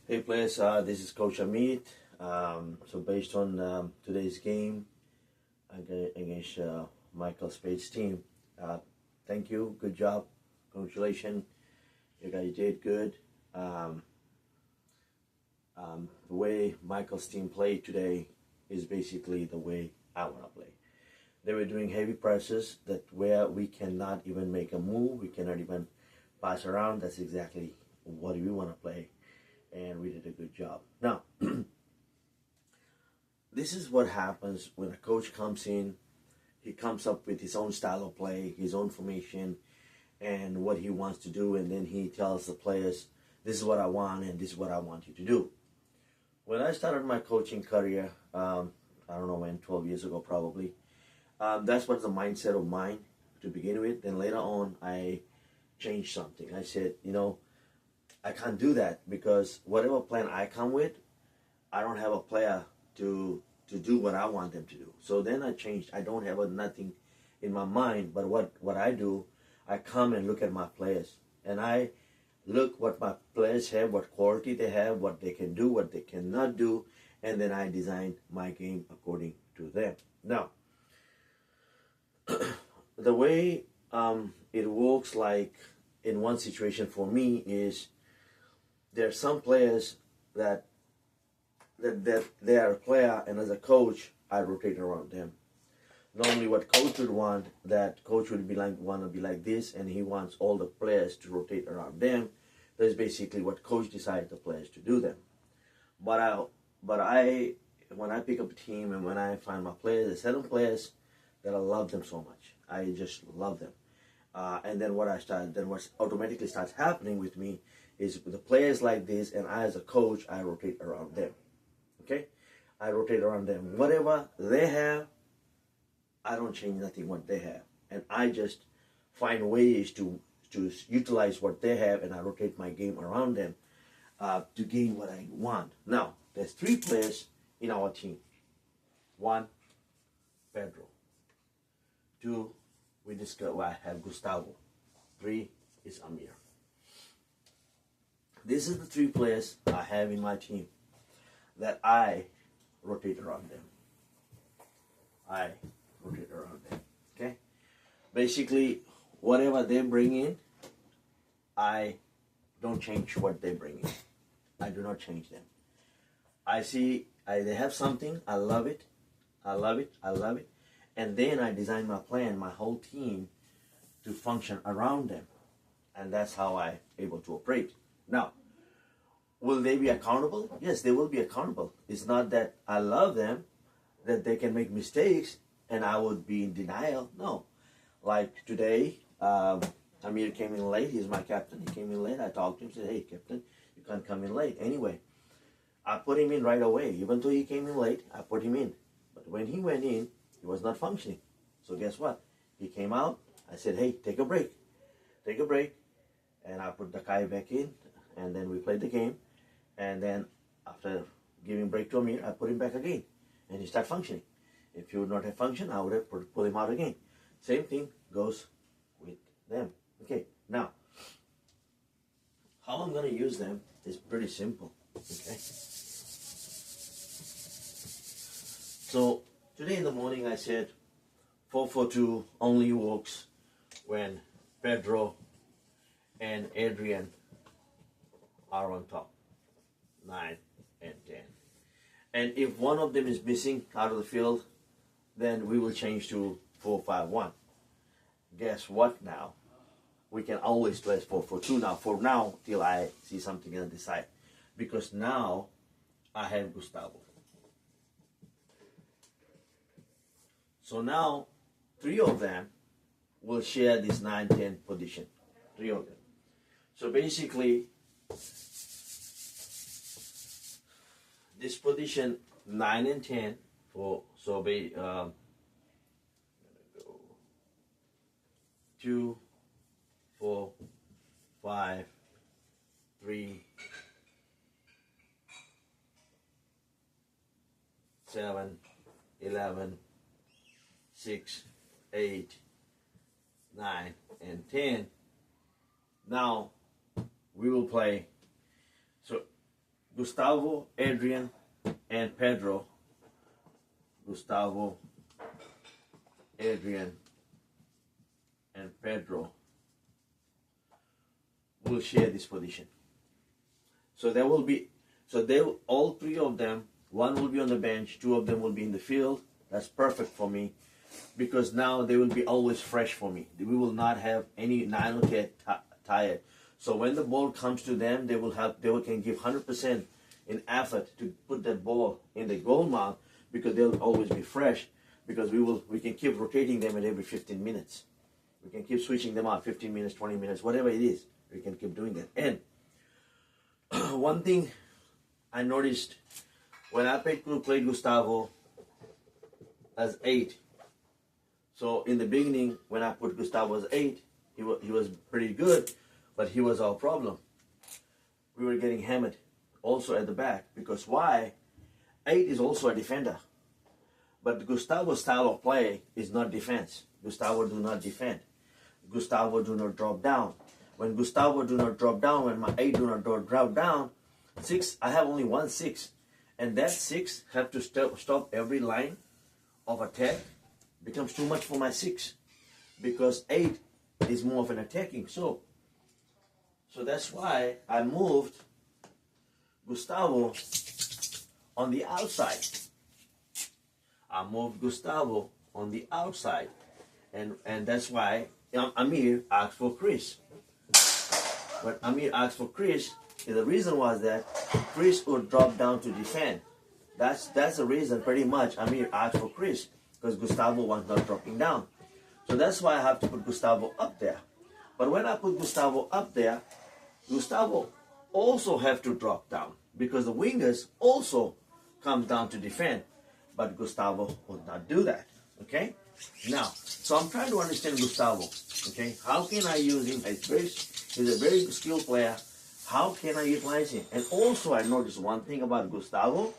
Hey players, this is Coach Amir. So based on today's game against Michael Spade's team, thank you, good job, congratulations, you guys did good. The way Michael's team played today is basically the way I want to play. They were doing heavy presses that where we cannot even make a move, we cannot even pass around. That's exactly what we want to play. And we did a good job. Now, this is what happens when a coach comes in. He comes up with his own style of play, his own formation, and what he wants to do, and then he tells the players, this is what I want, and this is what I want you to do. When I started my coaching career, I don't know when, 12 years ago probably, that's what the mindset of mine to begin with. Then later on, I changed something. I said, I can't do that because whatever plan I come with, I don't have a player to do what I want them to do. So then I changed. I don't have nothing in my mind, but what I do, I come and look at my players. And I look what my players have, what quality they have, what they can do, what they cannot do, and then I design my game according to them. Now, the way it works like in one situation for me is, there are some players that they are a player, and as a coach, I rotate around them. Normally, what coach would want, that coach would want to be like this, and he wants all the players to rotate around them. That's basically what coach decides the players to do them. But when I pick up a team and when I find my players, there's certain players that I love them so much. I just love them. And then what automatically starts happening with me is with the players like this, and I as a coach, I rotate around them. Okay? I rotate around them. Whatever they have, I don't change nothing what they have. And I just find ways to utilize what they have, and I rotate my game around them to gain what I want. Now, there's 3 players in our team. 1, Pedro. 2, I have Gustavo. 3 is Amir. This is the 3 players I have in my team that I rotate around them. I rotate around them. Okay? Basically, whatever they bring in, I don't change what they bring in. I do not change them. I see they have something, I love it, I love it, I love it. And then I design my plan, my whole team, to function around them. And that's how I'm able to operate. Now, will they be accountable? Yes, they will be accountable. It's not that I love them, that they can make mistakes, and I would be in denial. No. Like today, Amir came in late. He's my captain. He came in late. I talked to him, said, hey, captain, you can't come in late. Anyway, I put him in right away. Even though he came in late, I put him in. But when he went in, he was not functioning. So guess what? He came out. I said, hey, take a break. Take a break. And I put the guy back in, and then we played the game. And then after giving break to Amir, I put him back again. And he started functioning. If he would not have functioned, I would have pulled him out again. Same thing goes with them. Okay, now, how I'm going to use them is pretty simple. Okay. So, today in the morning I said 4-4-2 only works when Pedro and Adrian are on top, 9 and 10. And if one of them is missing out of the field, then we will change to 4-5-1. Guess what now? We can always play 4-4-2 now. For now, till I see something on the side. Because now I have Gustavo. So now 3 of them will share this 9-10 position. 3 of them. So basically, this position 9 and 10 for 2, 4, 5, 3, 7, 11, 6, 8, 9, and 10. Now we will play. So Gustavo, Adrian, and Pedro. Gustavo, Adrian, and Pedro will share this position. So there will be, all three of them, one will be on the bench, two of them will be in the field. That's perfect for me, because now they will be always fresh for me. We will not have any 9 or 10 tired. So when the ball comes to them, they can give 100% in effort to put that ball in the goal mouth, because they'll always be fresh, because we can keep rotating them at every 15 minutes. We can keep switching them out 15 minutes, 20 minutes, whatever it is. We can keep doing that. And one thing I noticed when I played Gustavo as 8. So in the beginning, when I put Gustavo as 8, he was pretty good, but he was our problem. We were getting hammered also at the back, because why? 8 is also a defender. But Gustavo's style of play is not defense. Gustavo do not defend. Gustavo do not drop down. When Gustavo do not drop down, when my 8 do not drop down, 6, I have only 1 6. And that 6 have to stop every line of attack. Becomes too much for my 6. Because 8 is more of an attacking. So that's why I moved Gustavo on the outside. I moved Gustavo on the outside. And that's why Amir asked for Chris. But Amir asked for Chris, the reason was that Chris would drop down to defend. That's the reason pretty much Amir asked for Chris, because Gustavo was not dropping down. So that's why I have to put Gustavo up there. But when I put Gustavo up there, Gustavo also have to drop down, because the wingers also comes down to defend. But Gustavo would not do that. Okay? Now, so I'm trying to understand Gustavo. Okay? How can I use him? He's a very skilled player. How can I utilize him? And also I noticed one thing about Gustavo.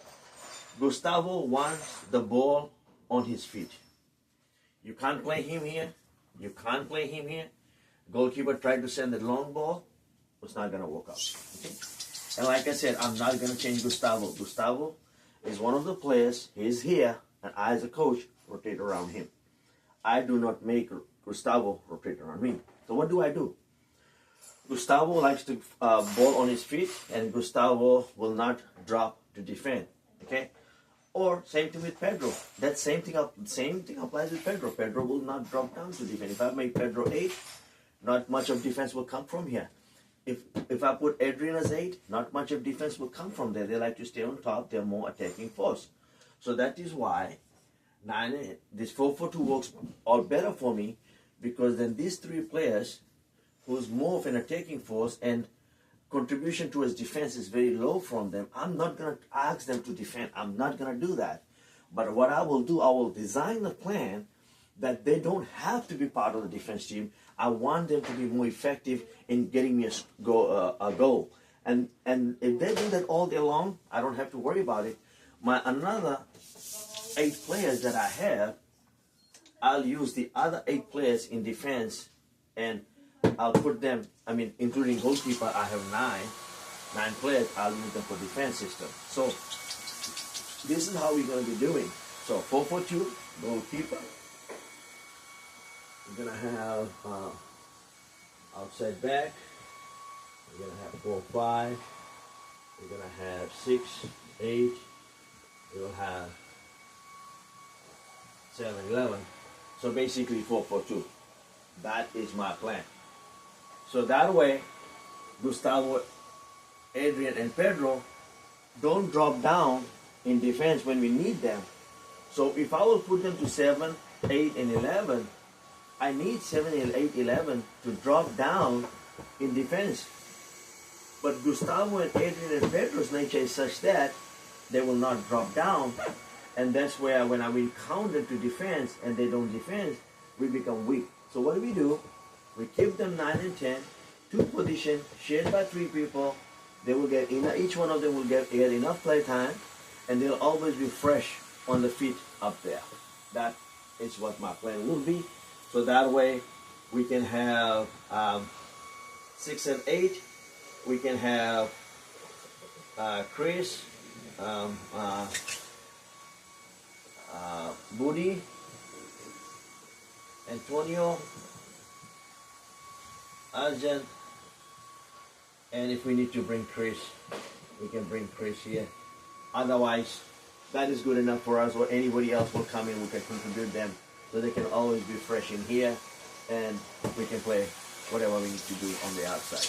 Gustavo wants the ball on his feet. You can't play him here. You can't play him here. Goalkeeper tried to send the long ball. It's not going to work out. Okay? And like I said, I'm not going to change Gustavo. Gustavo is one of the players. He's here. And I, as a coach, rotate around him. I do not make Gustavo rotate around me. So what do? Gustavo likes to ball on his feet, and Gustavo will not drop to defend. Okay? Or same thing with Pedro. That same thing applies with Pedro. Pedro will not drop down to defend. If I make Pedro 8, not much of defense will come from here. If I put Adrian as 8, not much of defense will come from there. They like to stay on top. They're more attacking force. So that is why this 4-4-2 works all better for me, because then these 3 players who's more of an attacking force and contribution towards defense is very low from them, I'm not going to ask them to defend. I'm not going to do that. But what I will do, I will design a plan that they don't have to be part of the defense team. I want them to be more effective in getting me a goal. And if they do that all day long, I don't have to worry about it. My another 8 players that I have, I'll use the other 8 players in defense, and I'll put them, including goalkeeper, I have 9 players, I'll use them for defense system. So this is how we're going to be doing. So 4-4-2, goalkeeper. We're going to have outside back. We're going to have 4-5. We're going to have 6-8. We'll have 7-11. So basically 4-4-2. That is my plan. So that way, Gustavo, Adrian, and Pedro don't drop down in defense when we need them. So if I will put them to 7, 8, and 11, I need 7, 8, 11 to drop down in defense. But Gustavo and Adrian and Pedro's nature is such that they will not drop down. And that's where when I will count them to defense and they don't defend, we become weak. So what do? We keep them 9 and 10, 2 positions, shared by 3 people. They will get each one of them will get enough play time, and they'll always be fresh on the feet up there. That is what my plan will be. So that way we can have 6 and 8. We can have Chris, Budi, Antonio, Arjan, and if we need to bring Chris, we can bring Chris here. Otherwise, that is good enough for us, or anybody else will come in, we can contribute them, so they can always be fresh in here, and we can play whatever we need to do on the outside.